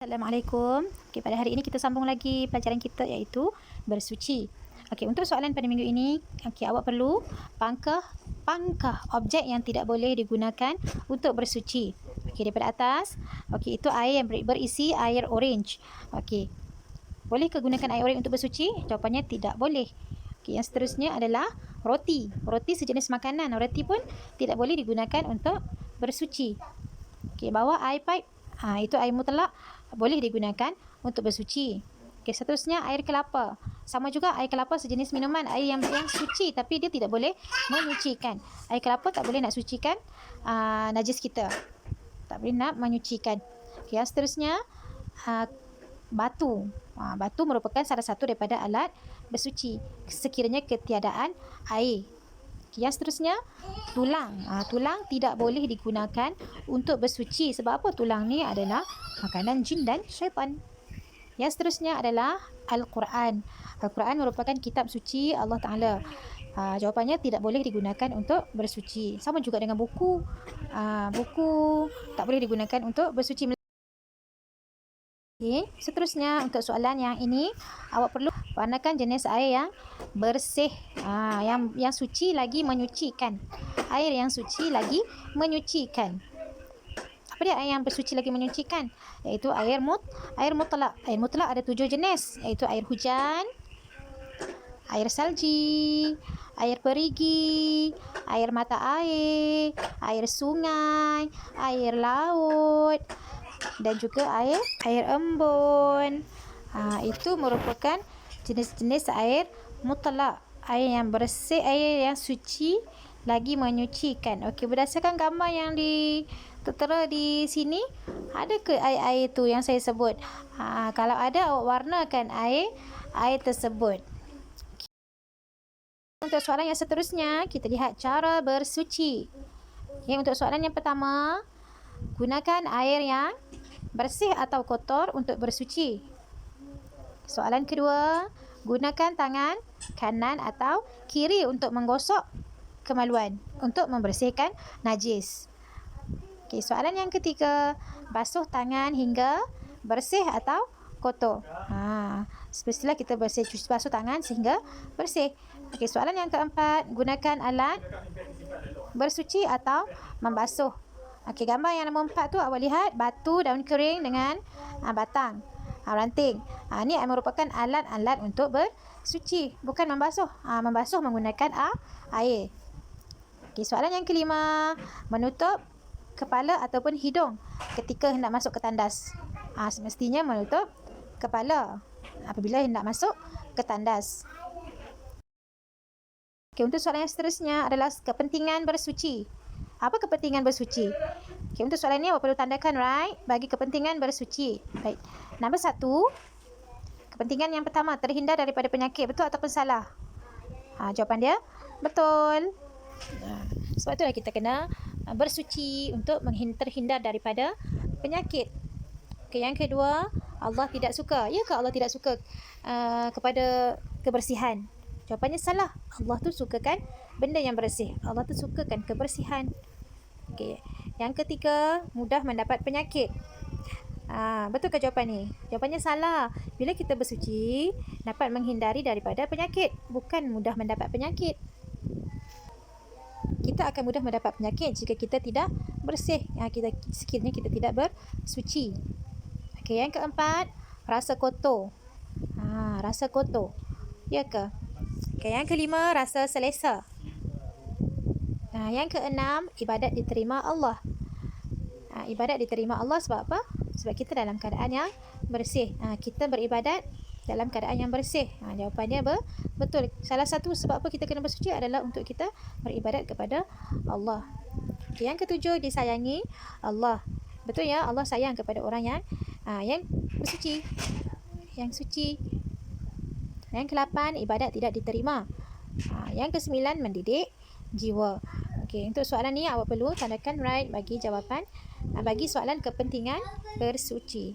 Assalamualaikum. Pada hari ini kita sambung lagi pelajaran kita iaitu bersuci. Untuk soalan pada minggu ini, awak perlu pangkah objek yang tidak boleh digunakan untuk bersuci. Daripada atas, itu air yang berisi air orange. Boleh ke gunakan air orange untuk bersuci? Jawapannya tidak boleh. Yang seterusnya adalah roti. Roti sejenis makanan. Roti pun tidak boleh digunakan untuk bersuci. Bawah air pipe, itu air mutlak boleh digunakan untuk bersuci. Seterusnya air kelapa. Sama juga air kelapa sejenis minuman, air yang suci tapi dia tidak boleh menyucikan. Air kelapa tak boleh nak sucikan najis kita. Tak boleh nak menyucikan. Yang seterusnya batu. Batu merupakan salah satu daripada alat bersuci sekiranya ketiadaan air. Yang seterusnya tulang. Tulang tidak boleh digunakan untuk bersuci. Sebab apa? Tulang ni adalah makanan jin dan syaitan. Yang seterusnya adalah Al-Quran. Al-Quran merupakan kitab suci Allah Ta'ala. Jawapannya tidak boleh digunakan untuk bersuci. Sama juga dengan buku. Buku tak boleh digunakan untuk bersuci. Seterusnya untuk soalan yang ini, awak perlu warnakan jenis air yang bersih, yang suci lagi menyucikan. Air yang suci lagi menyucikan. Apa dia air yang bersuci lagi menyucikan? Iaitu air mutlak. Air mutlak ada 7 jenis, iaitu air hujan, air salji, air perigi, air mata air, air sungai, air laut, dan juga air embun. Itu merupakan jenis-jenis air mutlak, air yang bersih, air yang suci lagi menyucikan. Berdasarkan gambar yang tertera di sini, ada ke air-air tu yang saya sebut? Kalau ada, awak warnakan air tersebut. Untuk soalan yang seterusnya, kita lihat cara bersuci. Untuk soalan yang pertama, gunakan air yang bersih atau kotor untuk bersuci. Soalan kedua, gunakan tangan kanan atau kiri untuk menggosok kemaluan, untuk membersihkan najis. Soalan yang ketiga, basuh tangan hingga bersih atau kotor. Semestilah kita basuh tangan sehingga bersih. Soalan yang keempat, gunakan alat bersuci atau membasuh. Gambar yang nombor 4 tu awak lihat batu, daun kering dengan batang, ranting. Ini merupakan alat-alat untuk bersuci, bukan membasuh. Membasuh menggunakan air. Soalan yang kelima, menutup kepala ataupun hidung ketika hendak masuk ke tandas. Semestinya menutup kepala apabila hendak masuk ke tandas. Untuk soalan yang seterusnya adalah kepentingan bersuci. Apa kepentingan bersuci? Untuk soalan ini awak perlu tandakan bagi kepentingan bersuci. Baik. Nombor 1, kepentingan yang pertama, terhindar daripada penyakit. Betul ataupun salah? Jawapan dia betul. Sebab itulah kita kena bersuci untuk terhindar daripada penyakit. Yang kedua, Allah tidak suka. Ya ke Allah tidak suka kepada kebersihan? Jawapannya salah. Allah tu sukakan benda yang bersih. Allah tu sukakan kebersihan. Yang ketiga, mudah mendapat penyakit. Betulkah jawapan ni? Jawapannya salah. Bila kita bersuci, dapat menghindari daripada penyakit, bukan mudah mendapat penyakit. Kita akan mudah mendapat penyakit jika kita tidak bersih. Sekiranya kita tidak bersuci. Yang keempat, rasa kotor. Rasa kotor. Ya ke? Yang kelima, rasa selesa. Yang keenam, ibadat diterima Allah. Ibadat diterima Allah sebab apa? Sebab kita dalam keadaan yang bersih. Kita beribadat dalam keadaan yang bersih. Jawapannya betul. Salah satu sebab apa kita kena bersuci adalah untuk kita beribadat kepada Allah. Yang ketujuh, disayangi Allah. Betul ya, Allah sayang kepada orang yang bersuci, yang suci. Yang ke-8, ibadat tidak diterima. Yang ke-9, mendidik jiwa. Untuk soalan ni awak perlu tandakan bagi jawapan bagi soalan kepentingan bersuci.